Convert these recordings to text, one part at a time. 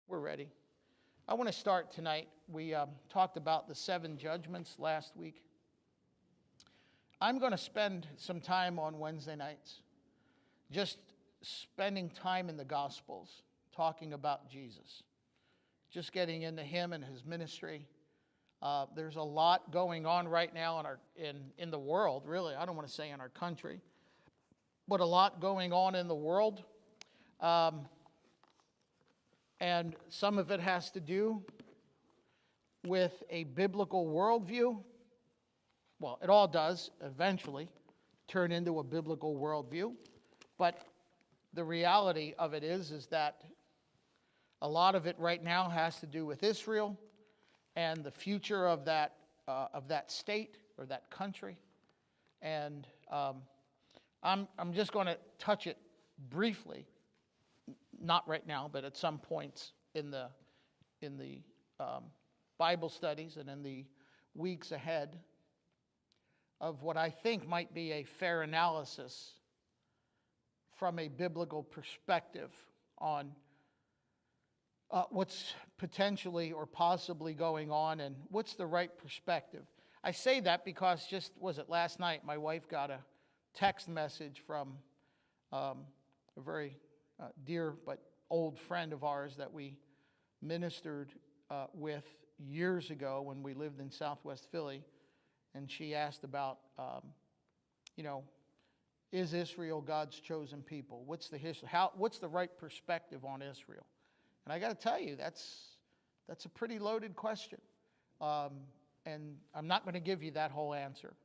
We're ready. I want to start tonight. We talked about the 7 judgments last week. I'm going to spend some time on Wednesday nights just spending time in the Gospels, talking about Jesus, just getting into Him and His ministry. There's a lot going on right now in the world, really. I don't want to say in our country, but a lot going on in the world. And some of it has to do with a biblical worldview. Well, it all does eventually turn into a biblical worldview. But the reality of it is that a lot of it right now has to do with Israel and the future of that state or that country. And I'm just going to touch it briefly. Not right now, but at some points in the Bible studies and in the weeks ahead of what I think might be a fair analysis from a biblical perspective on what's potentially or possibly going on and what's the right perspective. I say that because last night, my wife got a text message from a very dear but old friend of ours that we ministered with years ago when we lived in Southwest Philly, and she asked about, is Israel God's chosen people? What's the history? What's the right perspective on Israel? And I got to tell you, that's a pretty loaded question, and I'm not going to give you that whole answer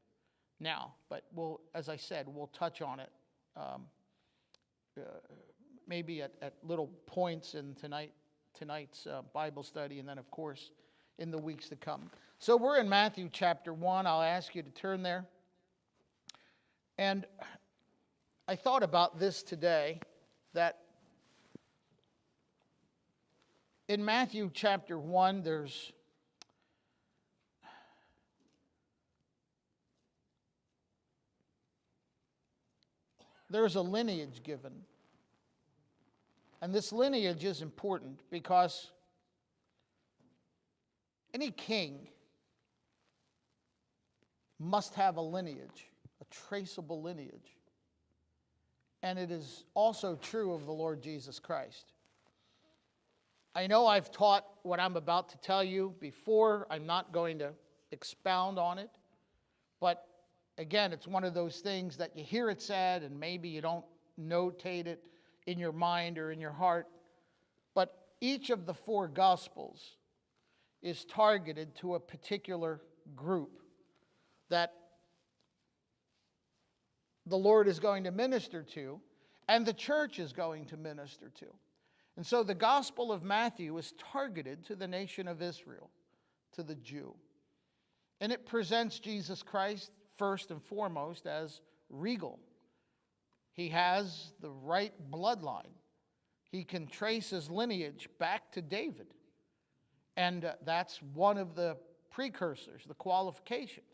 now, but as I said, we'll touch on it. Maybe at little points in tonight's Bible study, and then, of course, in the weeks to come. So we're in Matthew chapter 1. I'll ask you to turn there. And I thought about this today, that in Matthew chapter 1, there's a lineage given. And this lineage is important because any king must have a lineage, a traceable lineage. And it is also true of the Lord Jesus Christ. I know I've taught what I'm about to tell you before. I'm not going to expound on it. But again, it's one of those things that you hear it said and maybe you don't notate it in your mind or in your heart. But each of the 4 Gospels is targeted to a particular group that the Lord is going to minister to and the church is going to minister to. And so the Gospel of Matthew is targeted to the nation of Israel, to the Jew. And it presents Jesus Christ first and foremost as regal. He has the right bloodline. He can trace his lineage back to David. And that's one of the precursors, the qualifications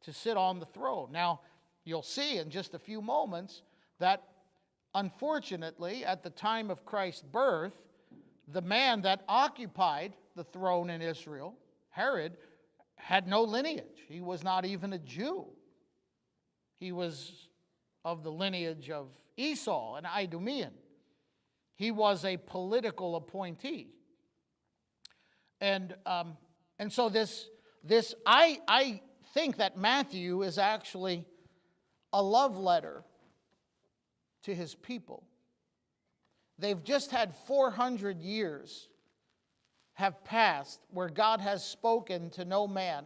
to sit on the throne. Now, you'll see in just a few moments that unfortunately, at the time of Christ's birth, the man that occupied the throne in Israel, Herod, had no lineage. He was not even a Jew. He was of the lineage of Esau, an Idumean. He was a political appointee. And so I think that Matthew is actually a love letter to his people. They've just had 400 years have passed where God has spoken to no man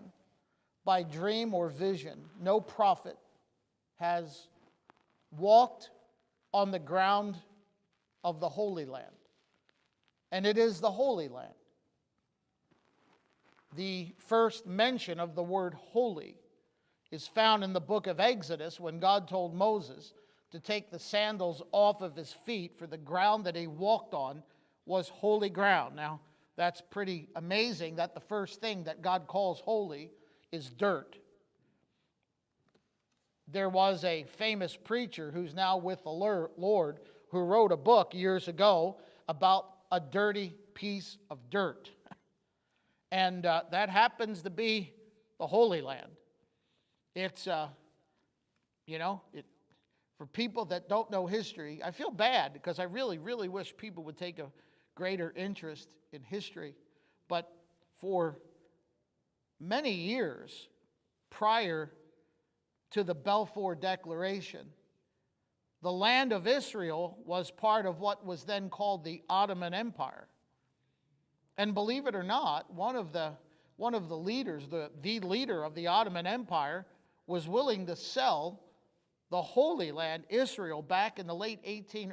by dream or vision. No prophet has walked on the ground of the Holy Land. And it is the Holy Land. The first mention of the word holy is found in the book of Exodus when God told Moses to take the sandals off of his feet, for the ground that he walked on was holy ground. Now, that's pretty amazing that the first thing that God calls holy is dirt. There was a famous preacher who's now with the Lord who wrote a book years ago about a dirty piece of dirt. And that happens to be the Holy Land. It's, for people that don't know history, I feel bad because I really, really wish people would take a greater interest in history. But for many years prior to the Balfour Declaration, the land of Israel was part of what was then called the Ottoman Empire. And believe it or not, one of the leaders, the leader of the Ottoman Empire, was willing to sell the Holy Land, Israel, back in the late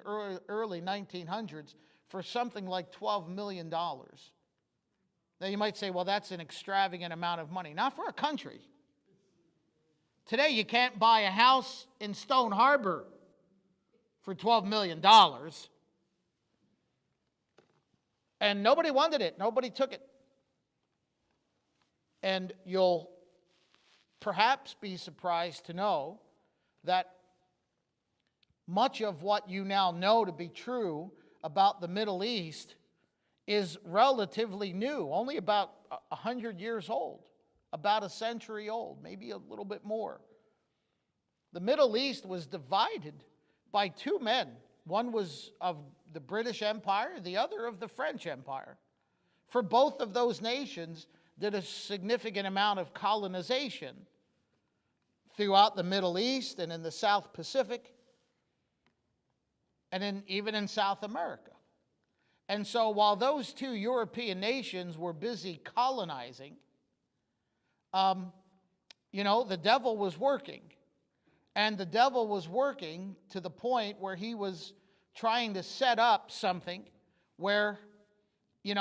early 1900s for something like $12 million. Now you might say, well, that's an extravagant amount of money. Not for a country. Today you can't buy a house in Stone Harbor for $12 million. And nobody wanted it. Nobody took it. And you'll perhaps be surprised to know that much of what you now know to be true about the Middle East is relatively new, only about 100 years old, about a century old, maybe a little bit more. The Middle East was divided by two men. One was of the British Empire, the other of the French Empire. For both of those nations did a significant amount of colonization throughout the Middle East and in the South Pacific and even in South America. And so while those two European nations were busy colonizing, the devil was working. And the devil was working to the point where he was trying to set up something where, he